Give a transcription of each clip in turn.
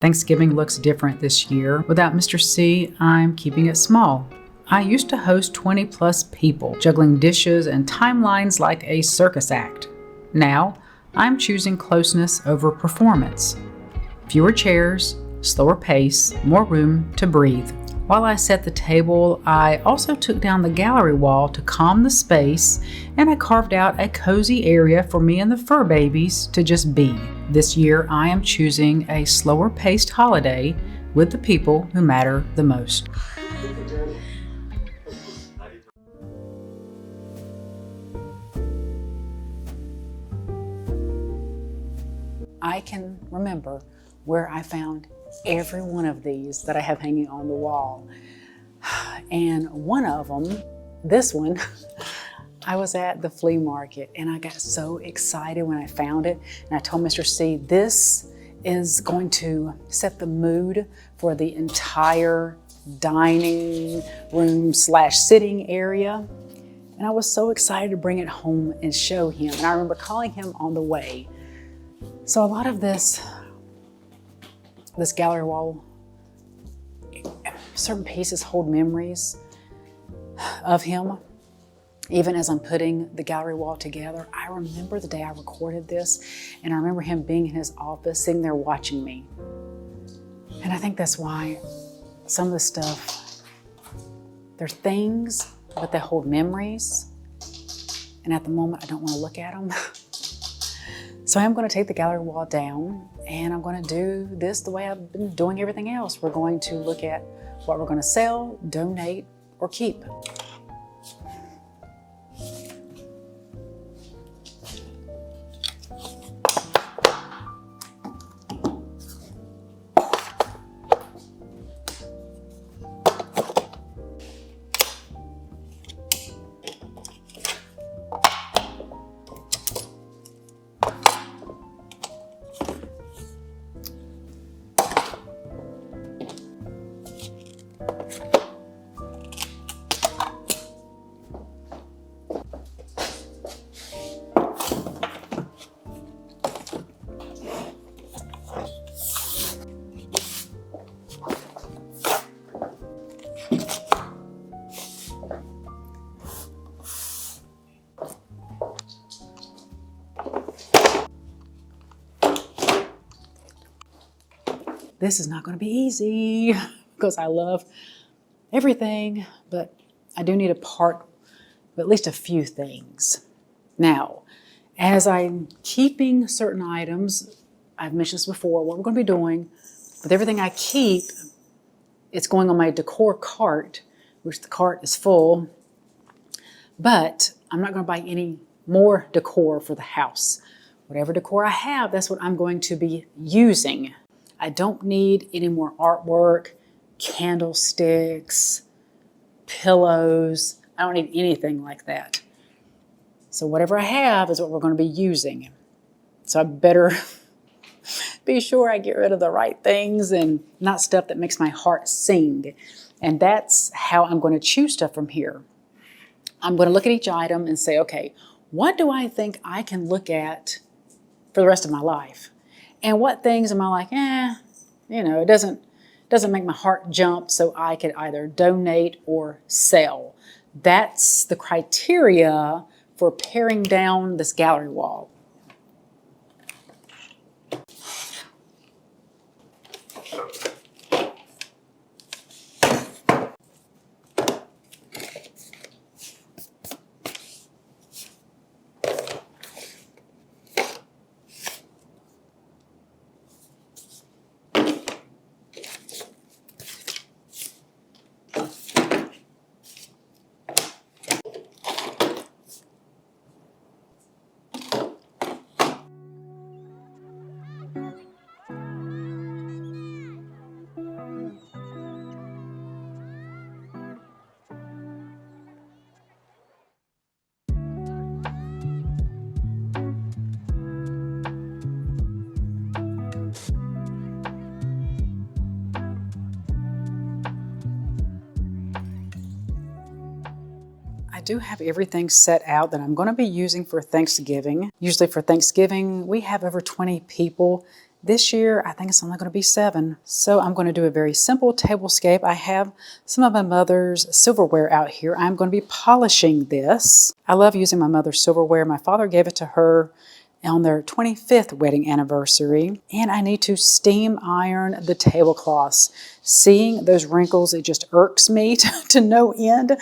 Thanksgiving looks different this year. Without Mr. C, I'm keeping it small. I used to host 20 plus people, juggling dishes and timelines like a circus act. Now, I'm choosing closeness over performance. Fewer chairs, slower pace, more room to breathe. While I set the table, I also took down the gallery wall to calm the space, and I carved out a cozy area for me and the fur babies to just be. This year, I am choosing a slower paced holiday with the people who matter the most. I can remember where I found every one of these that I have hanging on the wall. And one of them, this one, I was at the flea market and I got so excited when I found it. And I told Mr. C, this is going to set the mood for the entire dining room / sitting area. And I was so excited to bring it home and show him. And I remember calling him on the way. So a lot of this gallery wall, certain pieces hold memories of him. Even as I'm putting the gallery wall together, I remember the day I recorded this, and I remember him being in his office, sitting there watching me. And I think that's why some of the stuff, they're things, but they hold memories. And at the moment, I don't want to look at them. So I'm going to take the gallery wall down, and I'm going to do this the way I've been doing everything else. We're going to look at what we're going to sell, donate, or keep. This is not going to be easy because I love everything, but I do need a part of at least a few things. Now, as I'm keeping certain items, I've mentioned this before, what we're going to be doing with everything I keep, it's going on my decor cart, which the cart is full, but I'm not going to buy any more decor for the house. Whatever decor I have, that's what I'm going to be using. I don't need any more artwork, candlesticks, pillows. I don't need anything like that. So whatever I have is what we're going to be using. So I better be sure I get rid of the right things and not stuff that makes my heart sing. And that's how I'm going to choose stuff from here. I'm going to look at each item and say, okay, what do I think I can look at for the rest of my life? And what things am I like, it doesn't make my heart jump, so I could either donate or sell. That's the criteria for paring down this gallery wall. I do have everything set out that I'm going to be using for Thanksgiving. Usually for Thanksgiving, we have over 20 people, This year, I think it's only going to be 7. So I'm going to do a very simple tablescape. I have some of my mother's silverware out here. I'm going to be polishing this. I love using my mother's silverware. My father gave it to her on their 25th wedding anniversary. And I need to steam iron the tablecloths. Seeing those wrinkles, it just irks me to no end.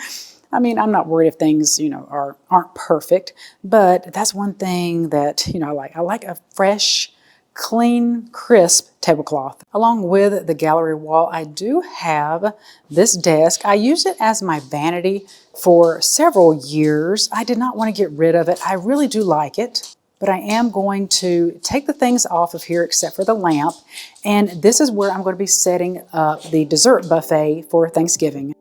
I mean, I'm not worried if things, aren't perfect, but that's one thing that, I like. I like a fresh, clean, crisp tablecloth. Along with the gallery wall, I do have this desk. I used it as my vanity for several years. I did not want to get rid of it. I really do like it. But I am going to take the things off of here except for the lamp. And this is where I'm going to be setting up the dessert buffet for Thanksgiving.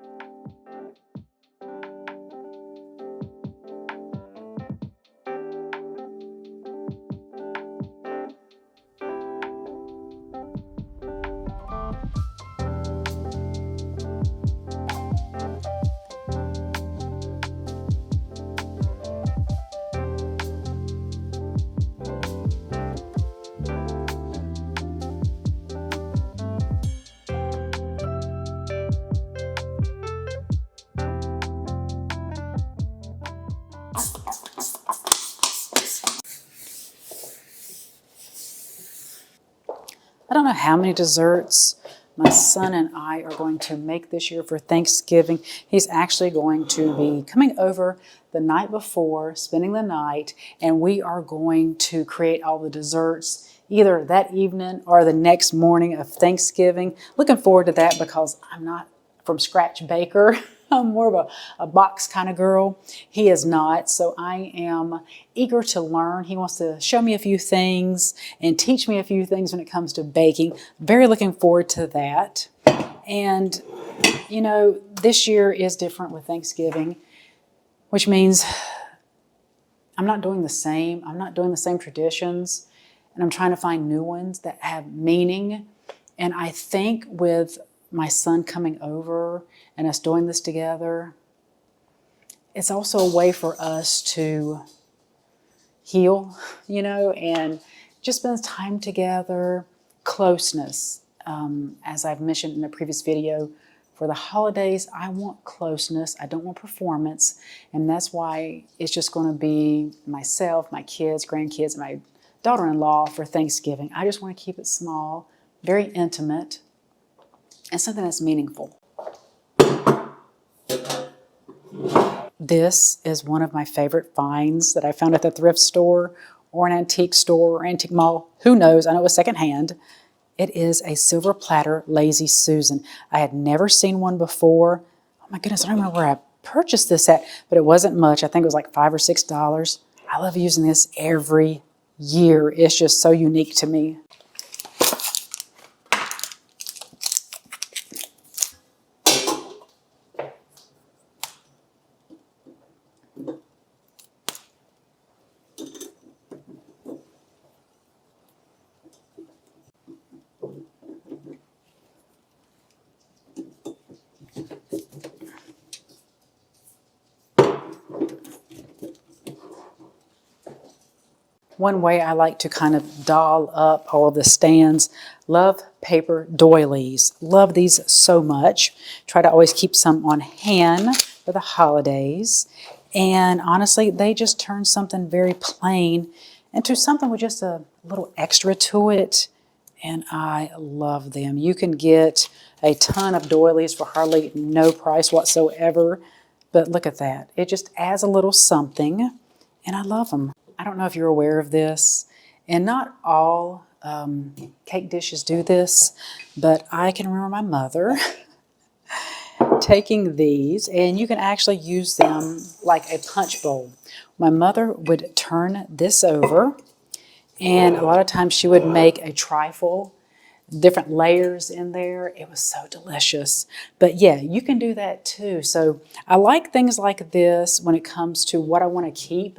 I don't know how many desserts my son and I are going to make this year for Thanksgiving. He's actually going to be coming over the night before, spending the night, and we are going to create all the desserts either that evening or the next morning of Thanksgiving. Looking forward to that because I'm not from scratch baker. I'm more of a box kind of girl. He is not, so I am eager to learn. He wants to show me a few things and teach me a few things when it comes to baking. Very looking forward to that. And, this year is different with Thanksgiving, which means I'm not doing the same. I'm not doing the same traditions, and I'm trying to find new ones that have meaning. And I think with my son coming over and us doing this together, it's also a way for us to heal, and just spend time together, closeness. As I've mentioned in a previous video, for the holidays, I want closeness. I don't want performance. And that's why it's just going to be myself, my kids, grandkids, and my daughter-in-law for Thanksgiving. I just want to keep it small, very intimate, and something that's meaningful. This is one of my favorite finds that I found at the thrift store or an antique store or antique mall. Who knows? I know it was secondhand. It is a silver platter Lazy Susan. I had never seen one before. Oh my goodness, I don't remember where I purchased this at, but it wasn't much. I think it was like $5 or $6. I love using this every year. It's just so unique to me. One way I like to kind of doll up all of the stands, love paper doilies. Love these so much. Try to always keep some on hand for the holidays. And honestly, they just turn something very plain into something with just a little extra to it. And I love them. You can get a ton of doilies for hardly no price whatsoever. But look at that. It just adds a little something. And I love them. I don't know if you're aware of this, and not all cake dishes do this, but I can remember my mother taking these, and you can actually use them like a punch bowl. My mother would turn this over, and a lot of times she would make a trifle, different layers in there. It was so delicious. But yeah, you can do that too. So I like things like this when it comes to what I want to keep,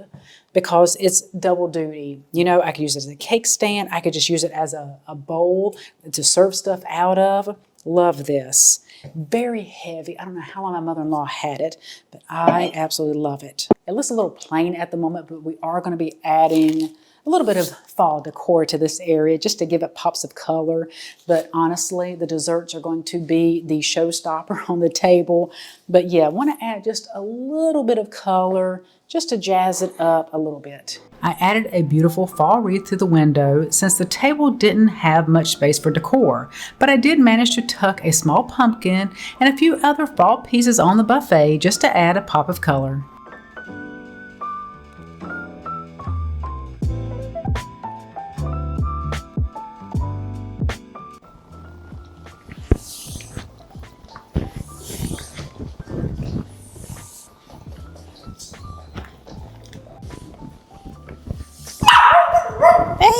because it's double duty. You know, I could use it as a cake stand. I could just use it as a bowl to serve stuff out of. Love this. Very heavy. I don't know how long my mother-in-law had it, but I absolutely love it. It looks a little plain at the moment, but we are going to be adding a little bit of fall decor to this area just to give it pops of color. But honestly, the desserts are going to be the showstopper on the table. But yeah, I want to add just a little bit of color just to jazz it up a little bit. I added a beautiful fall wreath to the window since the table didn't have much space for decor, but I did manage to tuck a small pumpkin and a few other fall pieces on the buffet just to add a pop of color.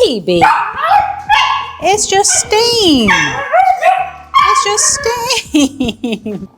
Baby, it's just steam. It's just steam.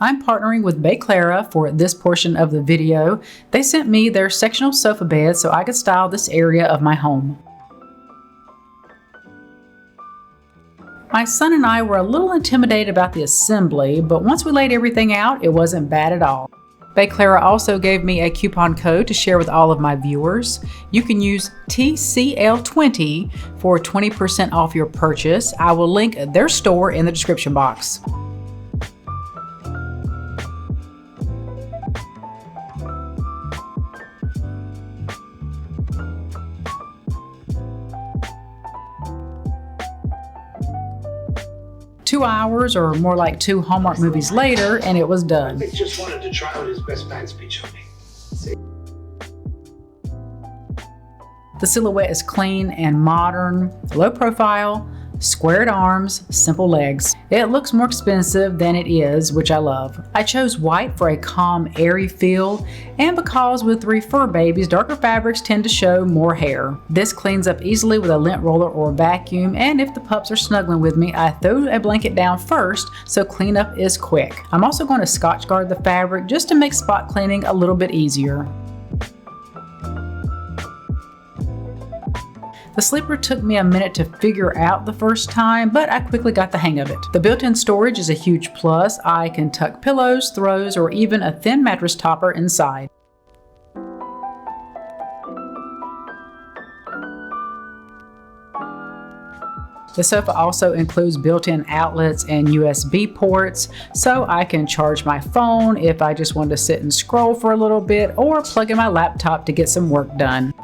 I'm partnering with Decluttering for this portion of the video. They sent me their sectional sofa bed so I could style this area of my home. My son and I were a little intimidated about the assembly, but once we laid everything out, it wasn't bad at all. Decluttering also gave me a coupon code to share with all of my viewers. You can use TCL20 for 20% off your purchase. I will link their store in the description box. Two hours, or more like 2 Hallmark movies later, and it was done. He just wanted to try out his best man speech on me. The silhouette is clean and modern, low profile, squared arms, simple legs. It looks more expensive than it is, which I love. I chose white for a calm, airy feel, and because with 3 fur babies, darker fabrics tend to show more hair. This cleans up easily with a lint roller or vacuum, and if the pups are snuggling with me, I throw a blanket down first so cleanup is quick. I'm also going to Scotch guard the fabric just to make spot cleaning a little bit easier. The sleeper took me a minute to figure out the first time, but I quickly got the hang of it. The built-in storage is a huge plus. I can tuck pillows, throws, or even a thin mattress topper inside. The sofa also includes built-in outlets and USB ports, so I can charge my phone if I just want to sit and scroll for a little bit, or plug in my laptop to get some work done.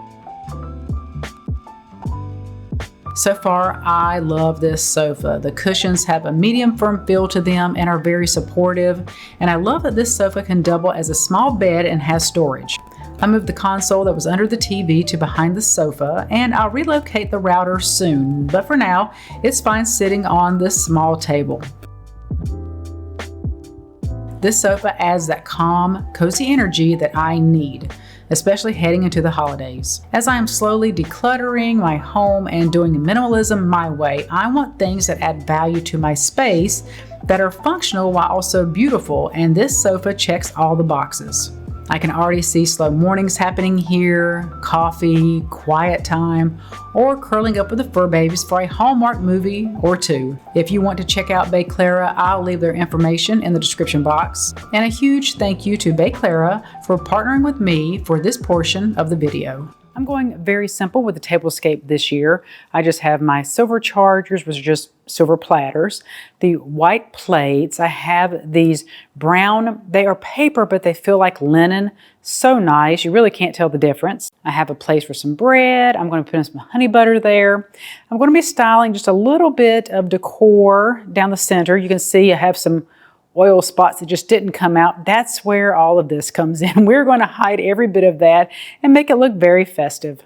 So far, I love this sofa. The cushions have a medium firm feel to them and are very supportive. And I love that this sofa can double as a small bed and has storage. I moved the console that was under the TV to behind the sofa, and I'll relocate the router soon. But for now, it's fine sitting on this small table. This sofa adds that calm, cozy energy that I need, especially heading into the holidays. As I am slowly decluttering my home and doing minimalism my way, I want things that add value to my space that are functional while also beautiful, and this sofa checks all the boxes. I can already see slow mornings happening here, coffee, quiet time, or curling up with the fur babies for a Hallmark movie or two. If you want to check out Bae Clara, I'll leave their information in the description box. And a huge thank you to Bae Clara for partnering with me for this portion of the video. I'm going very simple with the Tablescape this year. I just have my silver chargers, which are just silver platters. The white plates, I have these brown, they are paper, but they feel like linen. So nice, you really can't tell the difference. I have a place for some bread. I'm going to put in some honey butter there. I'm going to be styling just a little bit of decor down the center. You can see I have some oil spots that just didn't come out. That's where all of this comes in. We're going to hide every bit of that and make it look very festive.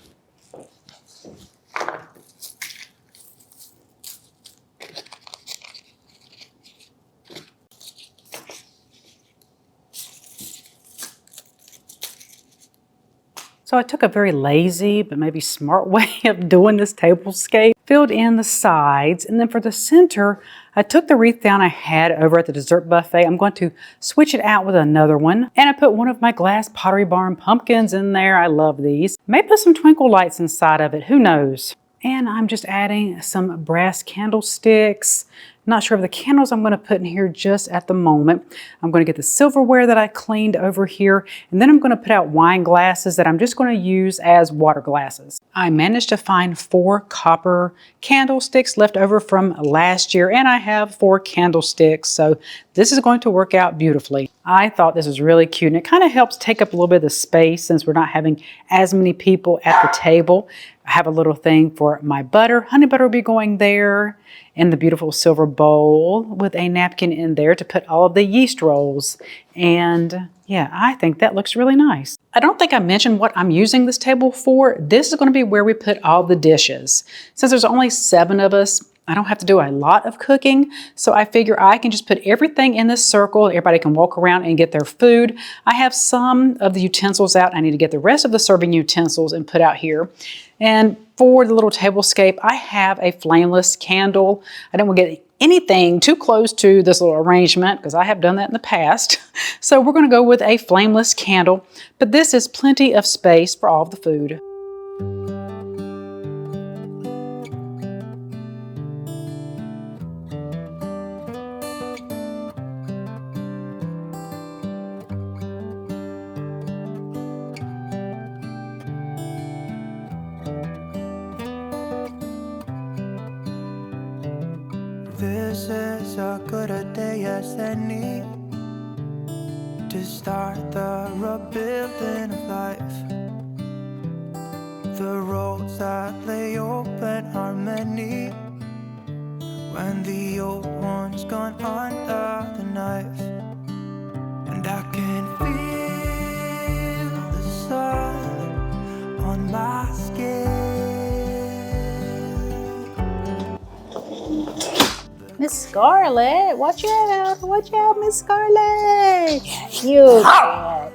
So I took a very lazy but maybe smart way of doing this tablescape. Filled in the sides, and then for the center, I took the wreath down I had over at the dessert buffet. I'm going to switch it out with another one. And I put one of my glass Pottery Barn pumpkins in there. I love these. May put some twinkle lights inside of it, who knows? And I'm just adding some brass candlesticks. Not sure of the candles I'm going to put in here just at the moment. I'm going to get the silverware that I cleaned over here, and then I'm going to put out wine glasses that I'm just going to use as water glasses. I managed to find 4 copper candlesticks left over from last year, and I have 4 candlesticks, so this is going to work out beautifully. I thought this was really cute, and it kind of helps take up a little bit of the space since we're not having as many people at the table. I have a little thing for my butter. Honey butter will be going there in the beautiful silver bowl with a napkin in there to put all of the yeast rolls. And yeah, I think that looks really nice. I don't think I mentioned what I'm using this table for. This is going to be where we put all the dishes. Since there's only 7 of us, I don't have to do a lot of cooking, so I figure I can just put everything in this circle. Everybody can walk around and get their food. I have some of the utensils out. I need to get the rest of the serving utensils and put out here. And for the little tablescape, I have a flameless candle. I don't want to get anything too close to this little arrangement because I have done that in the past. So we're going to go with a flameless candle, but this is plenty of space for all of the food. This is as good a day as any to start the rebuilding of life. The roads that lay open are many when the old one's gone under the knife. And I can feel the sun on my skin. Miss Scarlet, watch out, Miss Scarlet. You cat.